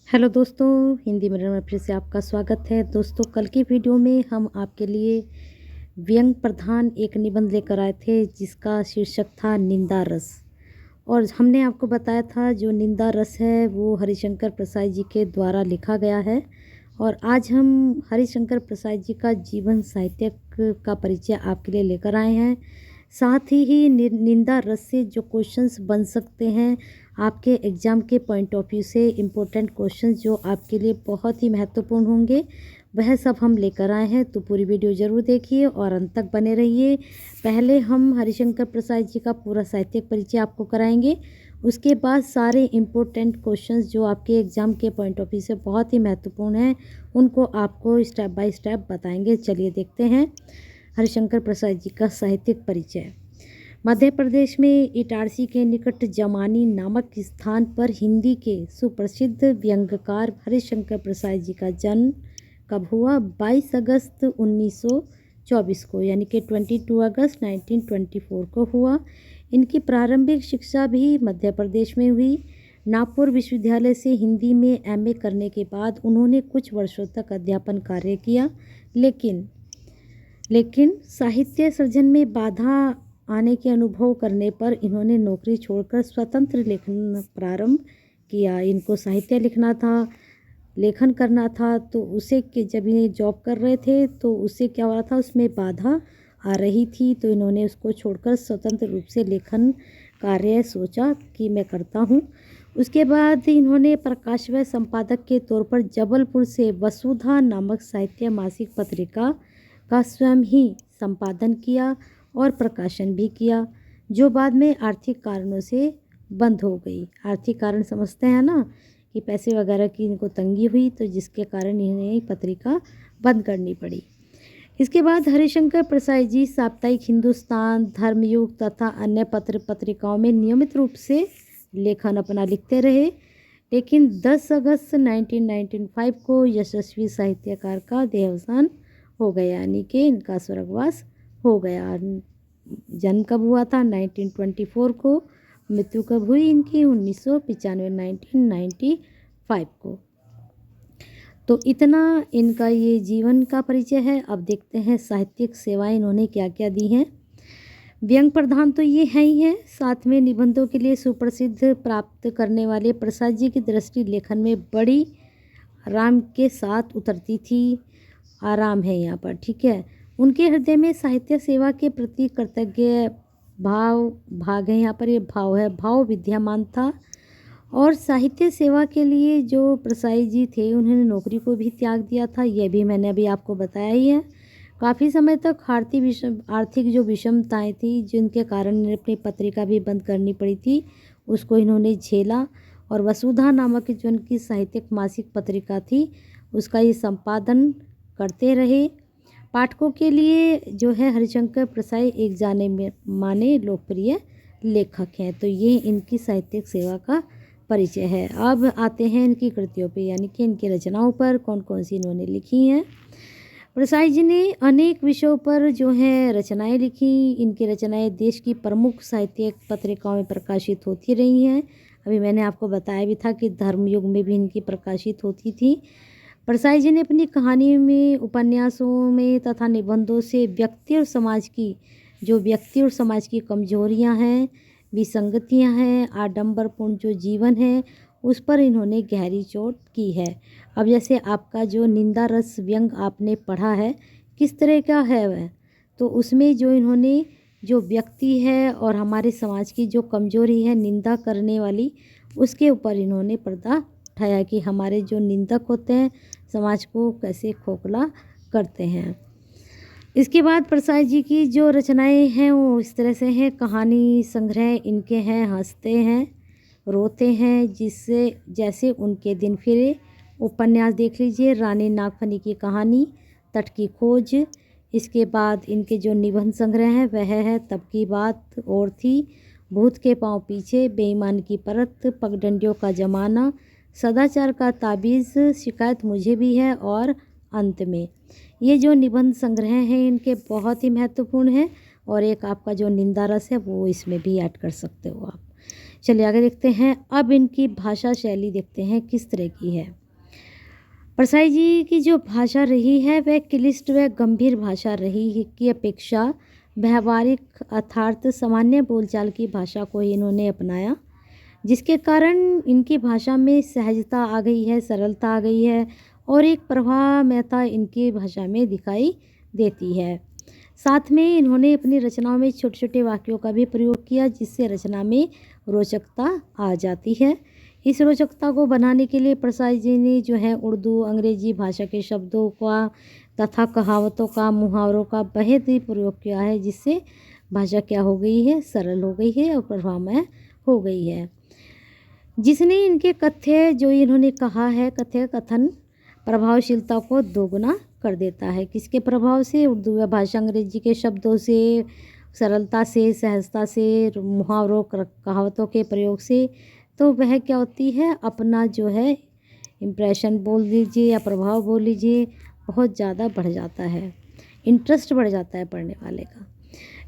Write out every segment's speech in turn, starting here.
Hello दोस्तों, Hindi mirror में फिर से आपका स्वागत है। दोस्तों, कल की वीडियो में हम आपके लिए व्यंग प्रधान एक निबंध लेकर आए थे जिसका शीर्षक था निंदा रस। और हमने आपको बताया था जो निंदा रस है वो हरिशंकर प्रसाद जी के द्वारा लिखा गया है। और आज हम हरिशंकर प्रसाद जी का जीवन साहित्य का परिचय आपके लिए लेकर आए हैं। साथ ही निंदा रस से जो क्वेश्चंस बन सकते हैं आपके एग्ज़ाम के पॉइंट ऑफ व्यू से, इम्पोर्टेंट क्वेश्चंस जो आपके लिए बहुत ही महत्वपूर्ण होंगे, वह सब हम लेकर आए हैं। तो पूरी वीडियो ज़रूर देखिए और अंत तक बने रहिए। पहले हम हरिशंकर प्रसाद जी का पूरा साहित्यिक परिचय आपको कराएंगे, उसके बाद सारे इम्पोर्टेंट क्वेश्चंस जो आपके एग्ज़ाम के पॉइंट ऑफ व्यू से बहुत ही महत्वपूर्ण हैं उनको आपको स्टेप बाय स्टेप बताएंगे। चलिए देखते हैं हरिशंकर प्रसाद जी का साहित्यिक परिचय। मध्य प्रदेश में इटारसी के निकट जमानी नामक स्थान पर हिंदी के सुप्रसिद्ध व्यंग्यकार हरिशंकर प्रसाद जी का जन्म कब हुआ? 22 अगस्त 1924 को, यानी कि 22 अगस्त 1924 को हुआ। इनकी प्रारंभिक शिक्षा भी मध्य प्रदेश में हुई। नागपुर विश्वविद्यालय से हिंदी में एमए करने के बाद उन्होंने कुछ वर्षों तक अध्यापन कार्य किया, लेकिन साहित्य सृजन में बाधा आने के अनुभव करने पर इन्होंने नौकरी छोड़कर स्वतंत्र लेखन प्रारंभ किया। इनको साहित्य लिखना था, लेखन करना था, तो उसे कि जब ये जॉब कर रहे थे तो उससे क्या हो रहा था, उसमें बाधा आ रही थी, तो इन्होंने उसको छोड़कर स्वतंत्र रूप से लेखन कार्य सोचा कि मैं करता हूँ। उसके बाद इन्होंने प्रकाशव्य संपादक के तौर पर जबलपुर से वसुधा नामक साहित्य मासिक पत्रिका का स्वयं ही संपादन किया और प्रकाशन भी किया, जो बाद में आर्थिक कारणों से बंद हो गई। आर्थिक कारण समझते हैं ना, कि पैसे वगैरह की इनको तंगी हुई, तो जिसके कारण इन्हें पत्रिका बंद करनी पड़ी। इसके बाद हरिशंकर प्रसाद जी साप्ताहिक हिंदुस्तान, धर्मयुग तथा अन्य पत्र पत्रिकाओं में नियमित रूप से लेखन अपना लिखते रहे, लेकिन 10 अगस्त 1995 को यशस्वी साहित्यकार का देहावसान हो गया, यानी कि इनका स्वर्गवास हो गया। जन्म कब हुआ था? 1924 को। मृत्यु कब हुई इनकी? 1995, 1995 को। तो इतना इनका ये जीवन का परिचय है। अब देखते हैं साहित्यिक सेवाएं इन्होंने क्या क्या दी हैं। व्यंग प्रधान तो ये है ही है, साथ में निबंधों के लिए सुप्रसिद्ध प्राप्त करने वाले प्रसाद जी की दृष्टि लेखन में बड़ी आराम के साथ उतरती थी। आराम है यहाँ पर, ठीक है। उनके हृदय में साहित्य सेवा के प्रति कृतज्ञ भाव है, यहाँ पर ये भाव है, भाव विद्यमान था। और साहित्य सेवा के लिए जो प्रसाद जी थे उन्होंने नौकरी को भी त्याग दिया था, यह भी मैंने अभी आपको बताया ही है। काफ़ी समय तक आर्थिक जो विषमताएं थी जिनके कारण इन्हें अपनी पत्रिका भी बंद करनी पड़ी थी, उसको इन्होंने झेला। और वसुधा नामक जो उनकी साहित्यिक मासिक पत्रिका थी उसका ये संपादन करते रहे। पाठकों के लिए जो है हरिशंकर प्रसाद एक जाने माने लोकप्रिय लेखक हैं। तो ये इनकी साहित्यिक सेवा का परिचय है। अब आते हैं इनकी कृतियों पे, यानी कि इनकी रचनाओं पर, कौन कौन सी इन्होंने लिखी हैं। प्रसाद जी ने अनेक विषयों पर जो है रचनाएं लिखी। इनकी रचनाएं देश की प्रमुख साहित्यिक पत्रिकाओं में प्रकाशित होती रही हैं। अभी मैंने आपको बताया भी था कि धर्मयुग में भी इनकी प्रकाशित होती थी। प्रसाद जी ने अपनी कहानी में, उपन्यासों में तथा निबंधों से व्यक्ति और समाज की कमजोरियां हैं, विसंगतियां हैं, आडंबरपूर्ण जो जीवन है उस पर इन्होंने गहरी चोट की है। अब जैसे आपका जो निंदा रस व्यंग आपने पढ़ा है, किस तरह का है वह, तो उसमें जो इन्होंने जो व्यक्ति है और हमारे समाज की जो कमजोरी है निंदा करने वाली, उसके ऊपर इन्होंने पर्दा उठाया कि हमारे जो निंदक होते हैं समाज को कैसे खोखला करते हैं। इसके बाद प्रसाद जी की जो रचनाएं हैं वो इस तरह से हैं। कहानी संग्रह इनके हैं हंसते हैं रोते हैं जिससे जैसे उनके दिन फिरे। उपन्यास देख लीजिए, रानी नागफनी की कहानी, तट की खोज। इसके बाद इनके जो निबंध संग्रह हैं वह है तब की बात और थी, भूत के पांव पीछे, बेईमान की परत, पगडंडियों का जमाना, सदाचार का ताबीज़, शिकायत मुझे भी है और अंत में। ये जो निबंध संग्रह हैं इनके बहुत ही महत्वपूर्ण हैं। और एक आपका जो निंदा रस है वो इसमें भी ऐड कर सकते हो आप। चलिए आगे देखते हैं। अब इनकी भाषा शैली देखते हैं किस तरह की है। परसाई जी की जो भाषा रही है वह क्लिष्ट व गंभीर भाषा रही है की अपेक्षा व्यावहारिक अर्थात सामान्य बोलचाल की भाषा को ही इन्होंने अपनाया, जिसके कारण इनकी भाषा में सहजता आ गई है, सरलता आ गई है और एक प्रभावमयता इनकी भाषा में दिखाई देती है। साथ में इन्होंने अपनी रचनाओं में छोटे-छोटे वाक्यों का भी प्रयोग किया, जिससे रचना में रोचकता आ जाती है। इस रोचकता को बनाने के लिए परसाई जी ने जो है उर्दू, अंग्रेजी भाषा के शब्दों का तथा कहावतों का, मुहावरों का बेहद ही प्रयोग किया है, जिससे भाषा क्या हो गई है, सरल हो गई है और प्रभावमय हो गई है। जिसने इनके कथ्य जो इन्होंने कहा है कथ्य कथन प्रभावशीलता को दोगुना कर देता है। किसके प्रभाव से? उर्दू भाषा, अंग्रेजी के शब्दों से, सरलता से, सहजता से, मुहावरों कहावतों के प्रयोग से। तो वह क्या होती है, अपना जो है इम्प्रेशन बोल लीजिए या प्रभाव बोल लीजिए, बहुत ज़्यादा बढ़ जाता है, इंटरेस्ट बढ़ जाता है पढ़ने वाले का।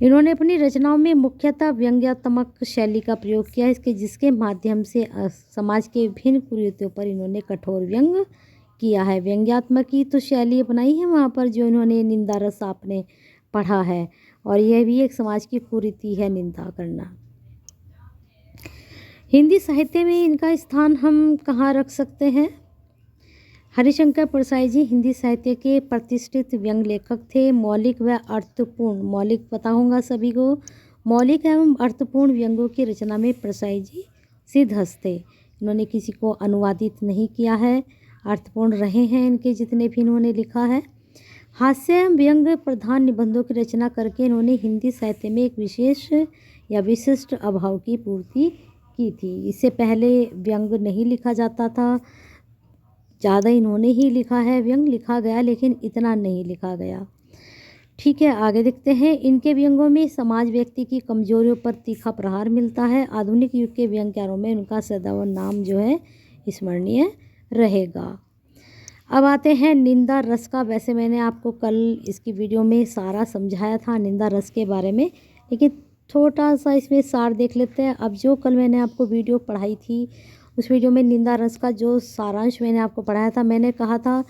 इन्होंने अपनी रचनाओं में मुख्यतः व्यंग्यात्मक शैली का प्रयोग किया है, जिसके माध्यम से समाज के विभिन्न कुरीतियों पर इन्होंने कठोर व्यंग किया है। व्यंग्यात्मक की तो शैली अपनाई है वहाँ पर, जो इन्होंने निंदा रस आपने पढ़ा है, और यह भी एक समाज की कुरीति है, निंदा करना। हिंदी साहित्य में इनका स्थान हम कहाँ रख सकते हैं? हरिशंकर परसाई जी हिंदी साहित्य के प्रतिष्ठित व्यंग्य लेखक थे। मौलिक व अर्थपूर्ण, मौलिक पता होगा सभी को, मौलिक एवं अर्थपूर्ण व्यंग्यों की रचना में परसाई जी सिद्धहस्त थे। इन्होंने किसी को अनुवादित नहीं किया है, अर्थपूर्ण रहे हैं इनके जितने भी इन्होंने लिखा है। हास्य एवं व्यंग्य प्रधान निबंधों की रचना करके इन्होंने हिंदी साहित्य में एक विशेष या विशिष्ट अभाव की पूर्ति की थी। इससे पहले व्यंग्य नहीं लिखा जाता था, ज़्यादा इन्होंने ही लिखा है। व्यंग्य लिखा गया लेकिन इतना नहीं लिखा गया। ठीक है, आगे देखते हैं। इनके व्यंग्यों में समाज व्यक्ति की कमजोरियों पर तीखा प्रहार मिलता है। आधुनिक युग के व्यंग्यकारों में उनका सदैव नाम जो है स्मरणीय रहेगा। अब आते हैं निंदा रस का। वैसे मैंने आपको कल इसकी वीडियो में सारा समझाया था निंदा रस के बारे में, लेकिन छोटा सा इसमें सार देख लेते हैं। अब जो कल मैंने आपको वीडियो पढ़ाई थी, उस वीडियो में निंदा रस का जो सारांश मैंने आपको पढ़ाया था, मैंने कहा था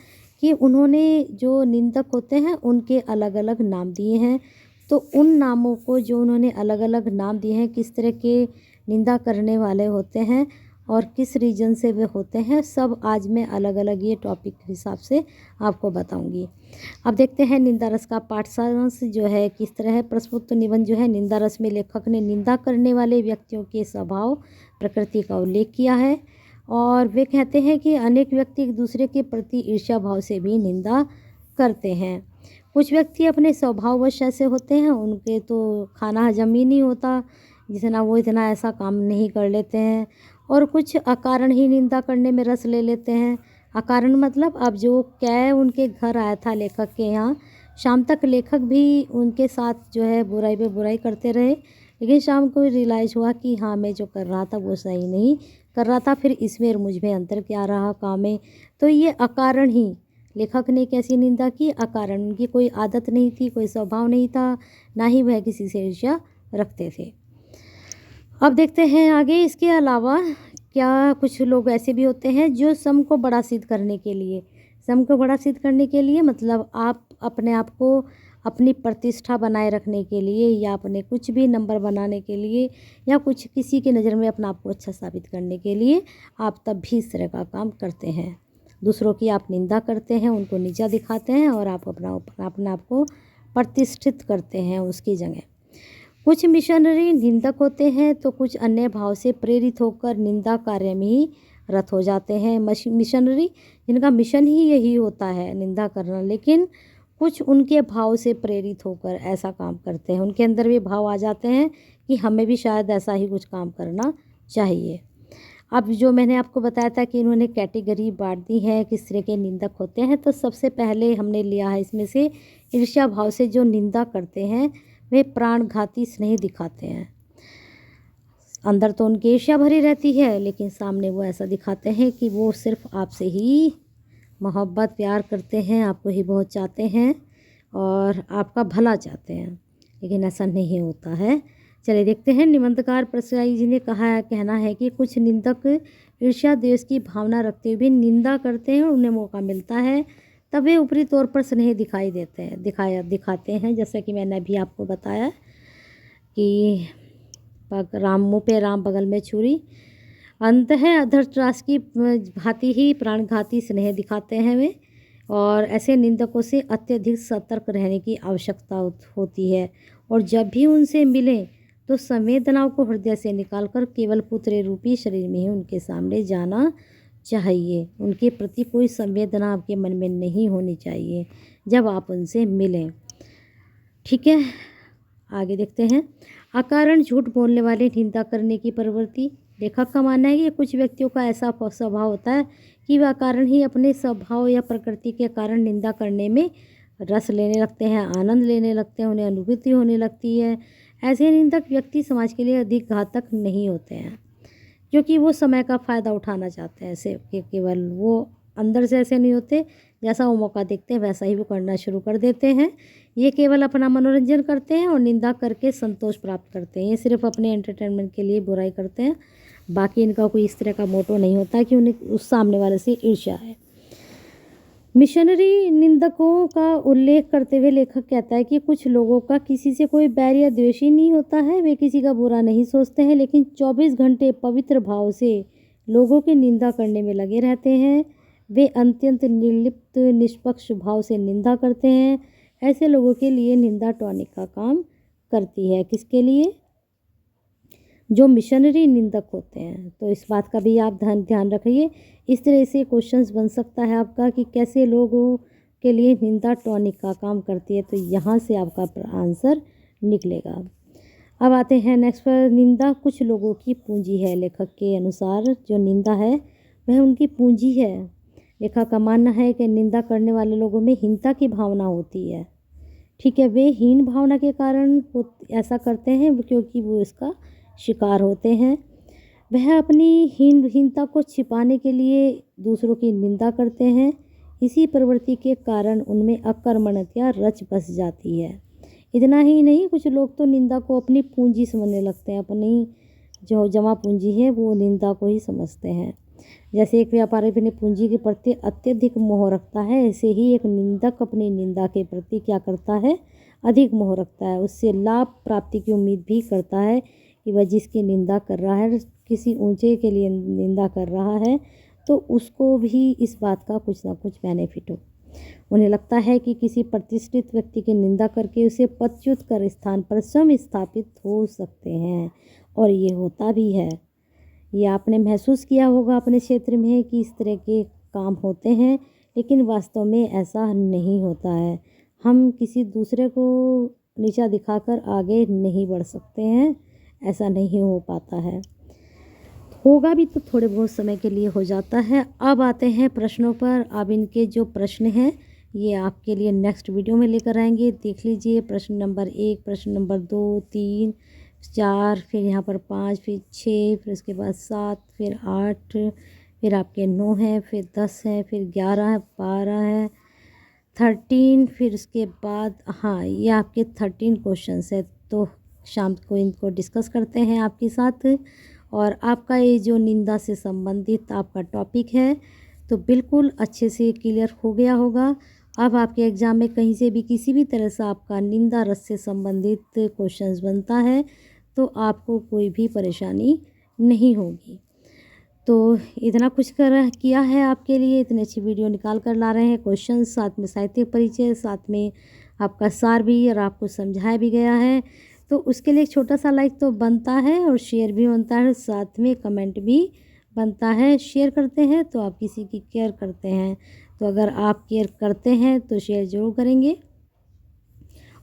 कि उन्होंने जो निंदक होते हैं उनके अलग अलग नाम दिए हैं। तो उन नामों को जो उन्होंने अलग अलग नाम दिए हैं, किस तरह के निंदा करने वाले होते हैं और किस रीजन से वे होते हैं, सब आज मैं अलग अलग ये टॉपिक के हिसाब से आपको बताऊंगी। अब देखते हैं निंदा रस का पाठ सारांश जो है किस तरह है। प्रस्तुत निबंध जो है, निंदा रस में लेखक ने निंदा करने वाले व्यक्तियों के स्वभाव प्रकृति का उल्लेख किया है, और वे कहते हैं कि अनेक व्यक्ति एक दूसरे के प्रति ईर्ष्या भाव से भी निंदा करते हैं। कुछ व्यक्ति अपने स्वभाववश ऐसे होते हैं, उनके तो खाना हजम ही नहीं होता, जितना वो इतना ऐसा काम नहीं कर लेते हैं। और कुछ अकारण ही निंदा करने में रस ले लेते हैं। अकारण मतलब, अब जो क्या उनके घर आया था लेखक के यहाँ, शाम तक लेखक भी उनके साथ जो है बुराई पे बुराई करते रहे, लेकिन शाम को रियलाइज़ हुआ कि हाँ, मैं जो कर रहा था वो सही नहीं कर रहा था, फिर इसमें और मुझ में अंतर क्या रहा काम में। तो ये अकारण ही लेखक ने कैसी निंदा की, अकारण। उनकी कोई आदत नहीं थी, कोई स्वभाव नहीं था, ना ही वह किसी से ईर्ष्या रखते थे। अब देखते हैं आगे। इसके अलावा क्या कुछ लोग ऐसे भी होते हैं जो सम को बड़ा सिद्ध करने के लिए, सम को बड़ा सिद्ध करने के लिए मतलब आप अपने आप को अपनी प्रतिष्ठा बनाए रखने के लिए, या अपने कुछ भी नंबर बनाने के लिए, या कुछ किसी की नज़र में अपना आप को अच्छा साबित करने के लिए आप तब भी इस तरह का काम करते हैं। दूसरों की आप निंदा करते हैं, उनको नीचा दिखाते हैं, और आप अपने आप को प्रतिष्ठित करते हैं उसकी जगह। कुछ मिशनरी निंदक होते हैं, तो कुछ अन्य भाव से प्रेरित होकर निंदा कार्य में ही रत हो जाते हैं। मिशनरी जिनका मिशन ही यही होता है निंदा करना, लेकिन कुछ उनके भाव से प्रेरित होकर ऐसा काम करते हैं। उनके अंदर भी भाव आ जाते हैं कि हमें भी शायद ऐसा ही कुछ काम करना चाहिए। अब जो मैंने आपको बताया था कि इन्होंने कैटेगरी बांट दी है किस तरह के निंदक होते हैं, तो सबसे पहले हमने लिया है इसमें से ईर्ष्या भाव से जो निंदा करते हैं, वे प्राणघाती स्नेह दिखाते हैं। अंदर तो उनकी ईर्ष्या भरी रहती है, लेकिन सामने वो ऐसा दिखाते हैं कि वो सिर्फ आपसे ही मोहब्बत प्यार करते हैं, आपको ही बहुत चाहते हैं और आपका भला चाहते हैं, लेकिन ऐसा नहीं होता है। चलिए देखते हैं। निबंधकार परसाई जी ने कहना है कि कुछ निंदक ईर्ष्या द्वेष की भावना रखते हुए निंदा करते हैं और उन्हें मौका मिलता है तब वे ऊपरी तौर पर स्नेह दिखाते हैं। जैसा कि मैंने अभी आपको बताया कि राम मुँह पे राम बगल में छुरी। अंत है धृतराष्ट्र की भांति ही प्राणघाती स्नेह दिखाते हैं वे, और ऐसे निंदकों से अत्यधिक सतर्क रहने की आवश्यकता होती है। और जब भी उनसे मिलें तो संवेदनाओं को हृदय से निकालकर केवल पुत्र रूपी शरीर में ही उनके सामने जाना चाहिए। उनके प्रति कोई संवेदना आपके मन में नहीं होनी चाहिए जब आप उनसे मिलें। ठीक है, आगे देखते हैं। अकारण झूठ बोलने वाले निंदा करने की प्रवृत्ति। लेखक का मानना है कि कुछ व्यक्तियों का ऐसा स्वभाव होता है कि वह अकारण ही अपने स्वभाव या प्रकृति के कारण निंदा करने में रस लेने लगते हैं, आनंद लेने लगते हैं, उन्हें अनुभूति होने लगती है। ऐसे निंदक व्यक्ति समाज के लिए अधिक घातक नहीं होते हैं, क्योंकि वो समय का फ़ायदा उठाना चाहते हैं। ऐसे केवल वो अंदर से ऐसे नहीं होते, जैसा वो मौका देखते हैं वैसा ही वो करना शुरू कर देते हैं। ये केवल अपना मनोरंजन करते हैं और निंदा करके संतोष प्राप्त करते हैं। ये सिर्फ अपने एंटरटेनमेंट के लिए बुराई करते हैं, बाकी इनका कोई इस तरह का मोटो नहीं होता कि उन्हें उस सामने वाले से ईर्ष्या है। मिशनरी निंदकों का उल्लेख करते हुए लेखक कहता है कि कुछ लोगों का किसी से कोई बैर या द्वेष ही नहीं होता है। वे किसी का बुरा नहीं सोचते हैं, लेकिन 24 घंटे पवित्र भाव से लोगों की निंदा करने में लगे रहते हैं। वे अत्यंत निर्लिप्त निष्पक्ष भाव से निंदा करते हैं। ऐसे लोगों के लिए निंदा टॉनिक का काम करती है। किसके लिए? जो मिशनरी निंदक होते हैं। तो इस बात का भी आप ध्यान रखिए। इस तरह से क्वेश्चंस बन सकता है आपका कि कैसे लोगों के लिए निंदा टॉनिक का काम करती है, तो यहाँ से आपका आंसर निकलेगा। अब आते हैं नेक्स्ट पर। निंदा कुछ लोगों की पूंजी है। लेखक के अनुसार जो निंदा है वह उनकी पूंजी है। लेखक का मानना है कि निंदा करने वाले लोगों में हीनता की भावना होती है। ठीक है, वे हीन भावना के कारण ऐसा करते हैं क्योंकि वो इसका शिकार होते हैं। वह अपनी हीनता को छिपाने के लिए दूसरों की निंदा करते हैं। इसी प्रवृत्ति के कारण उनमें अकर्मण्यता रच बस जाती है। इतना ही नहीं, कुछ लोग तो निंदा को अपनी पूंजी समझने लगते हैं। अपनी जो जमा पूंजी है वो निंदा को ही समझते हैं। जैसे एक व्यापारी अपनी पूंजी के प्रति अत्यधिक मोह रखता है, ऐसे ही एक निंदक अपनी निंदा के प्रति क्या करता है? अधिक मोह रखता है। उससे लाभ प्राप्ति की उम्मीद भी करता है कि वह जिसकी निंदा कर रहा है, किसी ऊंचे के लिए निंदा कर रहा है, तो उसको भी इस बात का कुछ ना कुछ बेनिफिट हो। उन्हें लगता है कि किसी प्रतिष्ठित व्यक्ति की निंदा करके उसे पदच्युत कर स्थान पर स्वयं स्थापित हो सकते हैं, और ये होता भी है। ये आपने महसूस किया होगा अपने क्षेत्र में कि इस तरह के काम होते हैं, लेकिन वास्तव में ऐसा नहीं होता है। हम किसी दूसरे को नीचा दिखाकर आगे नहीं बढ़ सकते हैं, ऐसा नहीं हो पाता है। होगा भी तो थोड़े बहुत समय के लिए हो जाता है। अब आते हैं प्रश्नों पर। अब इनके जो प्रश्न हैं ये आपके लिए नेक्स्ट वीडियो में लेकर आएंगे। देख लीजिए, प्रश्न नंबर 1, प्रश्न नंबर 2, 3, 4, फिर यहाँ पर 5, फिर 6, फिर उसके बाद 7, फिर 8, फिर आपके 9 हैं, फिर 10 हैं, फिर 11 है, 12 है, 13, फिर उसके बाद हाँ ये आपके 13 क्वेश्चंस है। तो शाम को इनको डिस्कस करते हैं आपके साथ। और आपका ये जो निंदा से संबंधित आपका टॉपिक है तो बिल्कुल अच्छे से क्लियर हो गया होगा। अब आपके एग्ज़ाम में कहीं से भी किसी भी तरह से आपका निंदा रस से संबंधित क्वेश्चंस बनता है तो आपको कोई भी परेशानी नहीं होगी। तो इतना कुछ किया है आपके लिए, इतनी अच्छी वीडियो निकाल कर ला रहे हैं। क्वेश्चन साथ में साहित्यिक परिचय, साथ में आपका सार भी, और आपको समझाया भी गया है। तो उसके लिए एक छोटा सा लाइक तो बनता है और शेयर भी बनता है, साथ में कमेंट भी बनता है। शेयर करते हैं तो आप किसी की केयर करते हैं, तो अगर आप केयर करते हैं तो शेयर ज़रूर करेंगे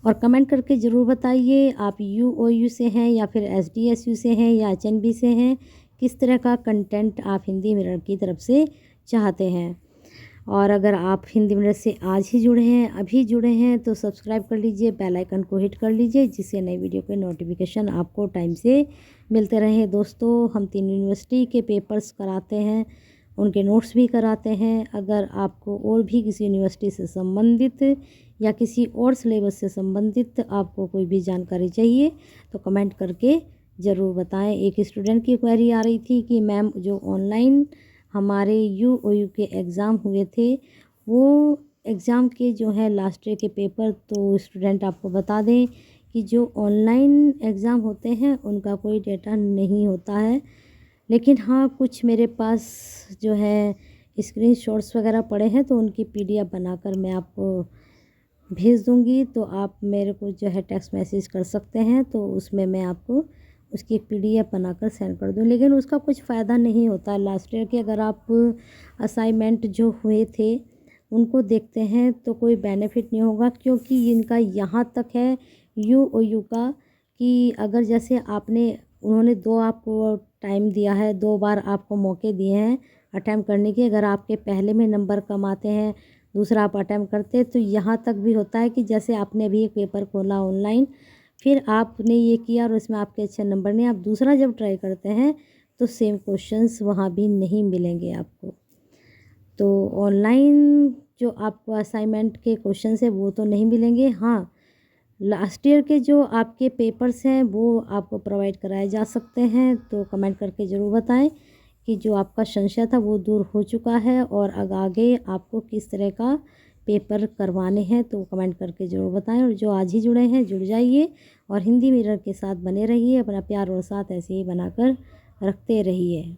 और कमेंट करके ज़रूर बताइए आप UOU से हैं या फिर SDSU से हैं या HNB से हैं, किस तरह का कंटेंट आप हिंदी मिरर की तरफ से चाहते हैं। और अगर आप हिंदी मिरर से आज ही जुड़े हैं, अभी जुड़े हैं, तो सब्सक्राइब कर लीजिए, बेल आइकन को हिट कर लीजिए, जिससे नई वीडियो के नोटिफिकेशन आपको टाइम से मिलते रहें। दोस्तों, हम 3 यूनिवर्सिटी के पेपर्स कराते हैं, उनके नोट्स भी कराते हैं। अगर आपको और भी किसी यूनिवर्सिटी से संबंधित या किसी और सिलेबस से संबंधित आपको कोई भी जानकारी चाहिए तो कमेंट करके ज़रूर बताएं। एक स्टूडेंट की क्वेरी आ रही थी कि मैम जो ऑनलाइन हमारे यूओयू के एग्ज़ाम हुए थे, वो एग्ज़ाम के जो है लास्ट ईयर के पेपर, तो स्टूडेंट आपको बता दें कि जो ऑनलाइन एग्ज़ाम होते हैं उनका कोई डेटा नहीं होता है, लेकिन हाँ कुछ मेरे पास जो है स्क्रीनशॉट्स वगैरह पड़े हैं, तो उनकी पीडीएफ बनाकर मैं आपको भेज दूँगी। तो आप मेरे को जो है टेक्स्ट मैसेज कर सकते हैं, तो उसमें मैं आपको उसकी एक पीडीएफ बनाकर सेंड कर दूँ। लेकिन उसका कुछ फ़ायदा नहीं होता है। लास्ट ईयर के अगर आप असाइनमेंट जो हुए थे उनको देखते हैं तो कोई बेनिफिट नहीं होगा, क्योंकि इनका यहाँ तक है यूओयू का कि अगर जैसे आपने उन्होंने 2 आपको टाइम दिया है, 2 बार आपको मौके दिए हैं अटेम्प्ट करने के। अगर आपके पहले में नंबर कम आते हैं, दूसरा आप अटेम्प्ट करते, तो यहाँ तक भी होता है कि जैसे आपने अभी एक पेपर खोला ऑनलाइन, फिर आपने ये किया और उसमें आपके अच्छे नंबर नहीं, आप दूसरा जब ट्राई करते हैं तो सेम क्वेश्चंस वहाँ भी नहीं मिलेंगे आपको। तो ऑनलाइन जो आपको असाइनमेंट के क्वेश्चंस है वो तो नहीं मिलेंगे। हाँ, लास्ट ईयर के जो आपके पेपर्स हैं वो आपको प्रोवाइड कराए जा सकते हैं। तो कमेंट करके ज़रूर बताएं कि जो आपका संशय था वो दूर हो चुका है, और आगे आपको किस तरह का पेपर करवाने हैं, तो कमेंट करके ज़रूर बताएं। और जो आज ही जुड़े हैं जुड़ जाइए, और हिंदी मिरर के साथ बने रहिए। अपना प्यार और साथ ऐसे ही बनाकर रखते रहिए।